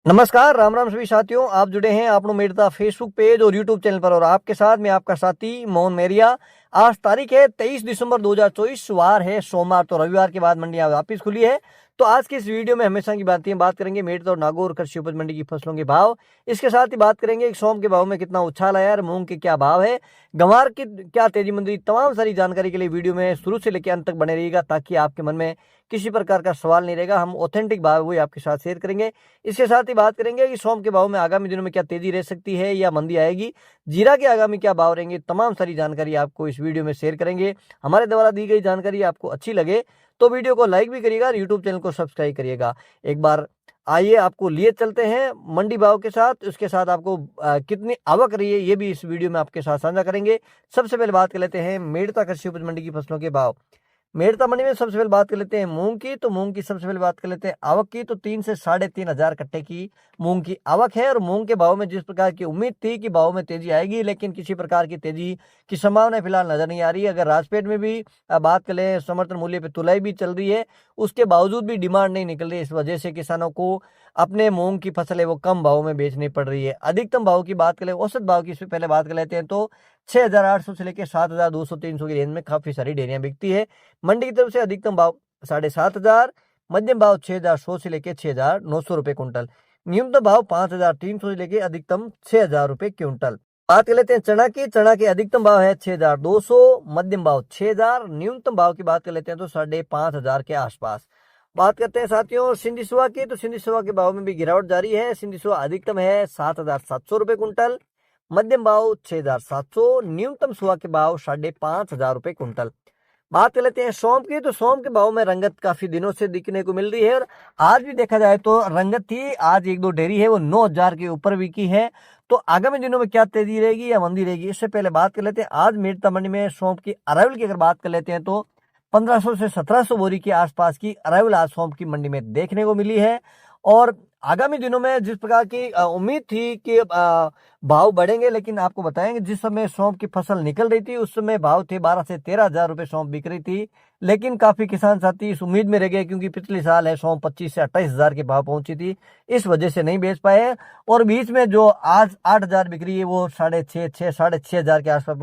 नमस्कार, राम राम सभी साथियों। आप जुड़े हैं आपनो मेड़ता फेसबुक पेज और यूट्यूब चैनल पर और आपके साथ में आपका साथी मोहन मेरिया। आज तारीख है 23 दिसंबर 2024, वार है सोमवार। तो रविवार के बाद मंडियां वापस खुली है। तो आज की इस वीडियो में हमेशा की बात करेंगे मेड़ता और नागौर कृषि उपज मंडी की फसलों के भाव। इसके साथ ही बात करेंगे सोम के भाव में कितना उछाल आया और मूंग के क्या भाव है, गंवार की क्या तेजी मंदी। तमाम सारी जानकारी के लिए वीडियो में शुरू से लेकर अंत तक बने रहिएगा ताकि आपके मन में किसी प्रकार का सवाल नहीं रहेगा। हम ऑथेंटिक भाव वही आपके साथ शेयर करेंगे। इसके साथ ही बात करेंगे कि सोम के भाव में आगामी दिनों में क्या तेजी रह सकती है या मंदी आएगी, जीरा के आगामी क्या भाव रहेंगे। तमाम सारी जानकारी आपको इस वीडियो में शेयर करेंगे। हमारे द्वारा दी गई जानकारी आपको अच्छी लगे तो वीडियो को लाइक भी करिएगा और यूट्यूब चैनल को सब्सक्राइब करिएगा। एक बार आइए आपको लिए चलते हैं मंडी भाव के साथ। उसके साथ आपको कितनी आवक रही है ये भी इस वीडियो में आपके साथ साझा करेंगे। सबसे पहले बात कर लेते हैं मेड़ता कृषि उपज मंडी की फसलों के भाव। मेड़ता मंडी में सबसे पहले बात कर लेते हैं मूंग की। तो मूंग की सबसे पहले बात कर लेते हैं आवक की। तो 3 से 3.5 हजार कट्टे की मूंग की आवक है। और मूंग के भाव में जिस प्रकार की उम्मीद थी कि भाव में तेजी आएगी, लेकिन किसी प्रकार की तेजी की संभावना फिलहाल नजर नहीं आ रही है। अगर राजपेट में भी बात करें, समर्थन मूल्य पे तुलाई भी चल रही है, उसके बावजूद भी डिमांड नहीं निकल रही है। इस वजह से किसानों को अपने मूंग की फसल है वो कम भाव में बेचनी पड़ रही है। अधिकतम भाव की बात करें, औसत भाव की इससे पहले बात कर लेते हैं तो 6,800 से लेकर 7,200-300 की रेंज में काफी सारी डेयरियां बिकती है। मंडी की तरफ से अधिकतम भाव 7,500, मध्यम भाव 6,100 से लेकर 6,900 रुपए कुंटल, न्यूनतम भाव 5,300 से लेकर अधिकतम 6,000 रुपए क्विंटल। बात कर लेते हैं चना की। चना के अधिकतम भाव है 6,200, मध्यम भाव 6,000, न्यूनतम भाव की बात कर लेते हैं तो 5,500 के आसपास। बात करते हैं साथियों सिंधी सुहा की। तो सिंधी सुहा के भाव में भी गिरावट जारी है। सिंधी सुहा अधिकतम है 7,700 रुपए कुंटल, मध्यम भाव 6,700, न्यूनतम सुहा के भाव 5,500 रुपए कुंटल। बात कर लेते हैं सोम की। तो सोम के भाव में रंगत काफी दिनों से दिखने को मिल रही है और आज भी देखा जाए तो रंगत थी। आज एक दो डेयरी है वो 9,000 के ऊपर बिकी है। तो आगामी दिनों में क्या तेजी रहेगी या मंदी रहेगी, इससे पहले बात कर लेते हैं आज मेड़ता मंडी में सोम की अराइवल की अगर बात कर लेते हैं तो 1500 से 1700 बोरी के आसपास की अराइवल आज सोम की मंडी में देखने को मिली है। और आगामी दिनों में जिस प्रकार की उम्मीद थी कि भाव बढ़ेंगे, लेकिन आपको बताएंगे जिस समय सौंफ की फसल निकल रही थी उस समय भाव थे 12 से 13 हजार रुपए सौंफ बिक रही थी। लेकिन काफी किसान साथी इस उम्मीद में रह गए क्योंकि पिछले साल है सौंफ 25 से 28 हजार के भाव पहुंची थी, इस वजह से नहीं बेच पाए। और बीच में जो आज 8,000 बिक रही है वो 6,500 हजार के आसपास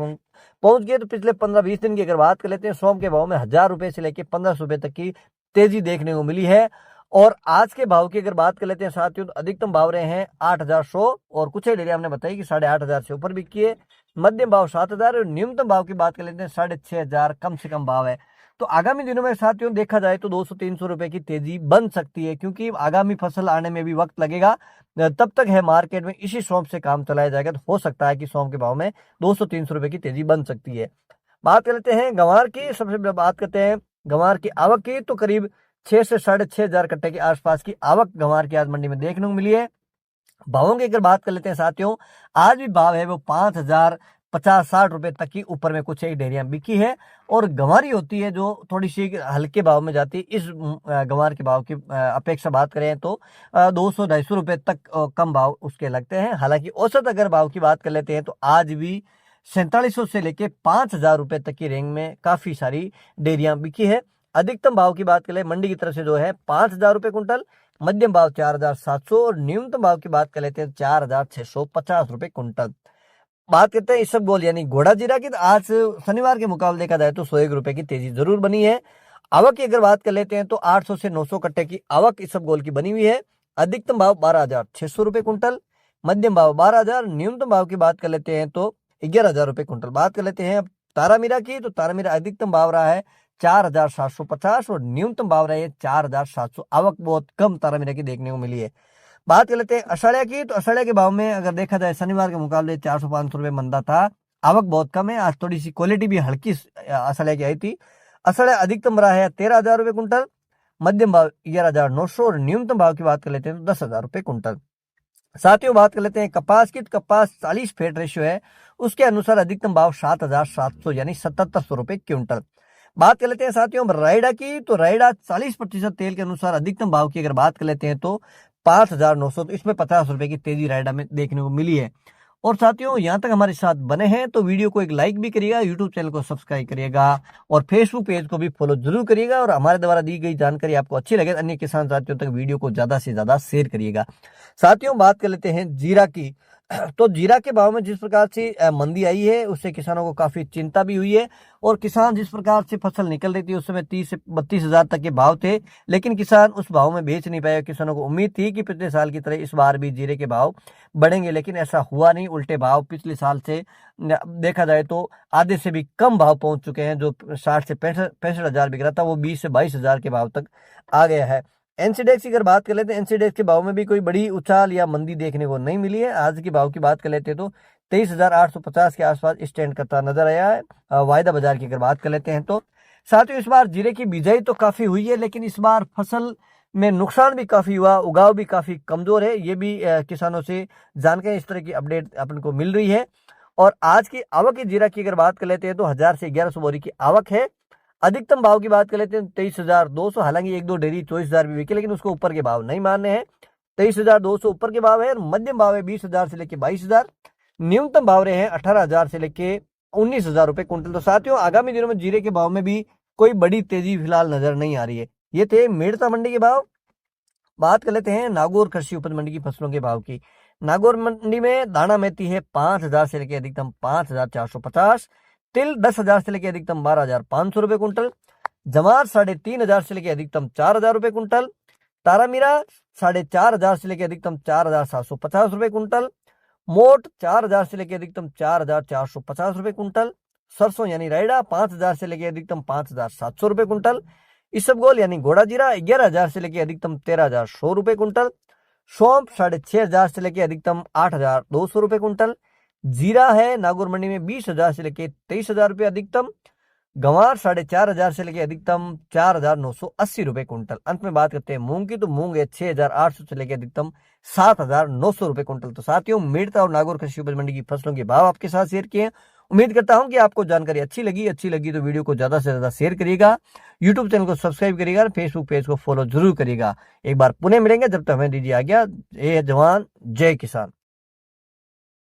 पहुंच गए। तो पिछले 15-20 दिन की अगर बात कर लेते हैं सौंफ के भाव में 1,000 रुपए से लेकर 1,500 रुपए तक की तेजी देखने को मिली है। और आज के भाव की अगर बात कर लेते हैं साथियों तो अधिकतम भाव रहे हैं 8,100 और कुछ डेयरी हमने बताई कि 8,500 से ऊपर बिकी है। मध्यम भाव 7,000 और न्यूनतम भाव की बात कर लेते हैं 6,500 कम से कम भाव है। तो आगामी दिनों में साथियों देखा जाए तो 200-300 रुपए की तेजी बन सकती है क्योंकि आगामी फसल आने में भी वक्त लगेगा। तब तक है मार्केट में इसी सौंफ से काम चलाया जाएगा। तो हो सकता है कि सौंफ के भाव में 200-300 रुपए की तेजी बन सकती है। बात कर लेते हैं गंवार की। सबसे पहले बात करते हैं गंवार की आवक की। तो करीब 6 से 6,500 कट्टे के आसपास की आवक गंवार की आज मंडी में देखने को मिली है। भावों की अगर बात कर लेते हैं साथियों, आज भी भाव है वो 5,050-60 रुपए तक की ऊपर में कुछ एक डेयरियां बिकी है। और गंवारी होती है जो थोड़ी सी हल्के भाव में जाती है। इस गंवार के भाव की अपेक्षा बात करें तो 200-250 रुपए तक कम भाव उसके लगते हैं। हालांकि औसत अगर भाव की बात कर लेते हैं तो आज भी 4,700 से लेके 5,000 रुपए तक की रेंज में काफी सारी डेयरियां बिकी है। अधिकतम भाव की बात करें मंडी की तरफ से जो है 5,000 रुपए कुंटल, मध्यम भाव 4,700 और न्यूनतम भाव की बात कर लेते हैं 4,650 रुपए कुंटल। बात करते हैं इसबगोल यानी घोड़ा जीरा की। तो आज शनिवार के मुकाबले देखा जाए तो 101 रुपए की तेजी जरूर बनी है। आवक की अगर बात कर लेते हैं तो 800 से 900 कट्टे की आवक इसबगोल की बनी हुई है। अधिकतम भाव 12,600 रुपए कुंटल, मध्यम भाव 12,000, न्यूनतम भाव की बात कर लेते हैं तो 11,000 रुपए कुंटल। बात कर लेते हैं अब तारामीरा की। तो तारामीरा अधिकतम भाव रहा है 4,750 और न्यूनतम भाव रहे 4,700। आवक बहुत कम तारामीरा की देखने को मिली है। बात कर लेते हैं अषाढ़िया की। तो अषाढ़िया के भाव में अगर देखा जाए शनिवार के मुकाबले 400-500 रुपए मंदा था। आवक बहुत कम है। आज थोड़ी सी क्वालिटी भी हल्की अषाढ़िया की आई थी। अषाढ़िया अधिकतम रहा है 13,000 रुपए कुंटल, मध्यम भाव 11,900 और न्यूनतम भाव की बात कर लेते हैं तो 10,000 रुपए कुंटल। साथियों बात कर लेते हैं कपास की। तो कपास 40 फेट रेशियो है, उसके अनुसार अधिकतम भाव 7,700 यानी 7,700 रुपए क्विंटल। बात कर लेते हैं साथियों रायडा की। तो रायडा 40% तेल के अनुसार अधिकतम भाव की अगर बात कर लेते हैं तो 5,900। तो इसमें 50 रुपए की तेजी रायडा में देखने को मिली है। और साथियों यहाँ तक हमारे साथ बने हैं तो वीडियो को एक लाइक भी करिएगा, यूट्यूब चैनल को सब्सक्राइब करिएगा और फेसबुक पेज को भी फॉलो जरूर करिएगा। और हमारे द्वारा दी गई जानकारी आपको अच्छी लगे अन्य किसान साथियों तक वीडियो को ज्यादा से ज्यादा शेयर करिएगा। साथियों बात कर लेते हैं जीरा की। तो जीरा के भाव में जिस प्रकार से मंदी आई है उससे किसानों को काफी चिंता भी हुई है और किसान जिस प्रकार से फसल निकल रही थी उस समय 30 से 32 हजार तक के भाव थे, लेकिन किसान उस भाव में बेच नहीं पाए। किसानों को उम्मीद थी कि पिछले साल की तरह इस बार भी जीरे के भाव बढ़ेंगे, लेकिन ऐसा हुआ नहीं। उल्टे भाव पिछले साल से देखा जाए तो आधे से भी कम भाव पहुंच चुके हैं। जो 60 से 65 हजार बिक रहा था वो 20 से 22 हजार के भाव तक आ गया है। एनसीडेक्स की अगर बात कर लेते हैं, एनसीडेक्स के भाव में भी कोई बड़ी उछाल या मंदी देखने को नहीं मिली है। आज के भाव की बात कर लेते हैं तो 23,850 के आसपास स्टैंड करता नजर आया है। वायदा बाजार की अगर बात कर लेते हैं तो साथियों इस बार जीरे की बिजाई तो काफी हुई है, लेकिन इस बार फसल में नुकसान भी काफी हुआ, उगाव भी काफी कमजोर है। ये भी किसानों से जानकारी इस तरह की अपडेट अपन को मिल रही है। और आज की आवक की जीरा की अगर बात कर लेते हैं तो 1000 से 1100 बोरी की आवक है। अधिकतम भाव की बात कर लेते हैं 23,200, हालांकि एक दो डेयरी 24,000 भी बिके, लेकिन उसको ऊपर के भाव नहीं मानने हैं। 23,200 ऊपर के भाव है। मध्यम भाव है 20,000 से लेके 22,000। न्यूनतम भाव रहे हैं 18,000 से लेके 19,000 रुपए कुंटल। तो साथियों आगामी दिनों में जीरे के भाव में भी कोई बड़ी तेजी फिलहाल नजर नहीं आ रही है। ये थे मेड़ता मंडी के भाव। बात कर लेते हैं नागौर कृषि उपज मंडी की फसलों के भाव की। नागौर मंडी में दाना मेथी है 5,000 से लेके अधिकतम 5,450। तिल 10,000 से लेके अधिकतम 12,500 रुपए कुंटल। जमार 3,500 से लेके अधिकतम 4,000 रुपए कुंटल। तारामीरा 4,500 से लेके अधिकतम 4,750 रुपए कुंटल। मोट 4,000 से लेके अधिकतम 4,450 रुपए कुंटल। सरसों यानी रायडा 5,000 से लेके अधिकतम 5,700 रुपए कुंटल। इसबगोल यानी घोड़ा जीरा 11,000 से लेके अधिकतम 13,100 रुपए कुंटल। सौंफ 6,500 से लेके अधिकतम 8,200 रुपए कुंटल। जीरा है नागौर मंडी में 20,000 से लेके 23,000 रुपए अधिकतम। गंवार 4,500 से लेके अधिकतम 4,980 रुपए कुंटल। अंत में बात करते हैं मूंग की, तो मूंग है 6,800 से लेके अधिकतम 7,900 रुपए कुंटल। तो साथियों मेड़ता और नागौर कृषि उपज मंडी की फसलों के भाव आपके साथ शेयर किए। उम्मीद करता हूं कि आपको जानकारी अच्छी लगी तो वीडियो को ज्यादा से ज्यादा शेयर करिएगा, यूट्यूब चैनल को सब्सक्राइब करिएगा, फेसबुक पेज को फॉलो जरूर करिएगा। एक बार पुनः मिलेंगे, जब तक हमें दीजिए आज्ञा। जय जवान जय किसान।